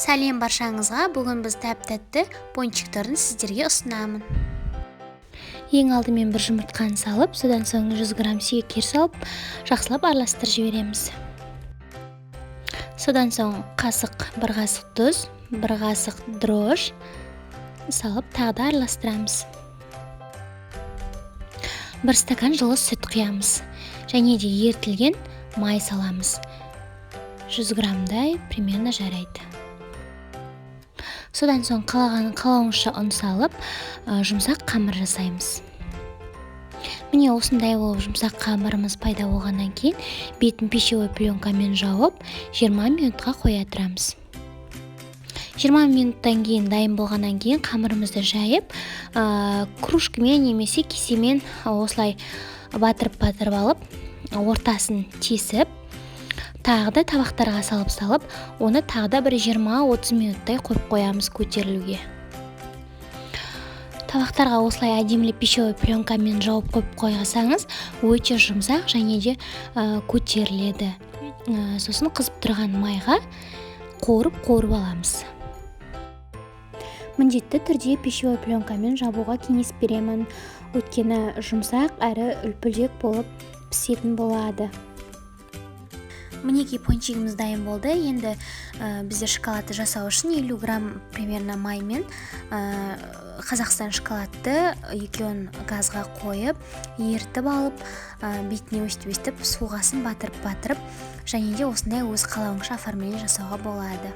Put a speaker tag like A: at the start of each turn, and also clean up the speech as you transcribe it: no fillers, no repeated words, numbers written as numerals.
A: Сәлем баршаңызға, бүгін біз тәп-тәтті пончиктерін сіздерге ұсынамын.
B: Ең алдымен бір жұмыртқаны салып, содан соң 100 грамм сүйекер салып, жақсылап араластырып жібереміз. Содан соң бір қасық тұз, бір қасық дрож салып, тағы да араластырамыз. Бір стакан жылы сүт құямыз, және де ерітілген май саламыз. 100 граммдай примерно жарайды. Содан соң қалауынша ұн салып, жұмсақ қамыр жасаймыз. Міне осындай болып жұмсақ қамырымыз пайда болғаннан кейін, бетін пищевой пленкамен жауып, 20 минутқа қоя тұрамыз. 20 минуттан кейін дайын болғаннан кейін қамырымызды жайып, кружкамен немесе кесемен осылай батырып алып, ортасын тесіп, тағы да табақтарға салып, оны тағы да бір 20-30 минуттай қойып қоямыз көтерілуге. Табақтарға осылай әдемілеп пищевой пленкамен жауып қойып қойсаңыз, өте жұмсақ және де көтеріледі. Сосын қызып тұрған майға қуырып аламыз. Міндетті түрде пищевой пленкамен жабуға кеңес беремін, өйткені жұмсақ әрі үлпілдек болып пісетін болады.
A: Мінекей пончигіміз дайын болды. Енді бізде шоколадты жасау үшін 50 грамм примерно маймен Қазақстан шоколадты екеуін газға қойып, ертіп алып, бетіне өстіп суғасын батырып, және де осындай өз қалауыңша оформление жасауға болады.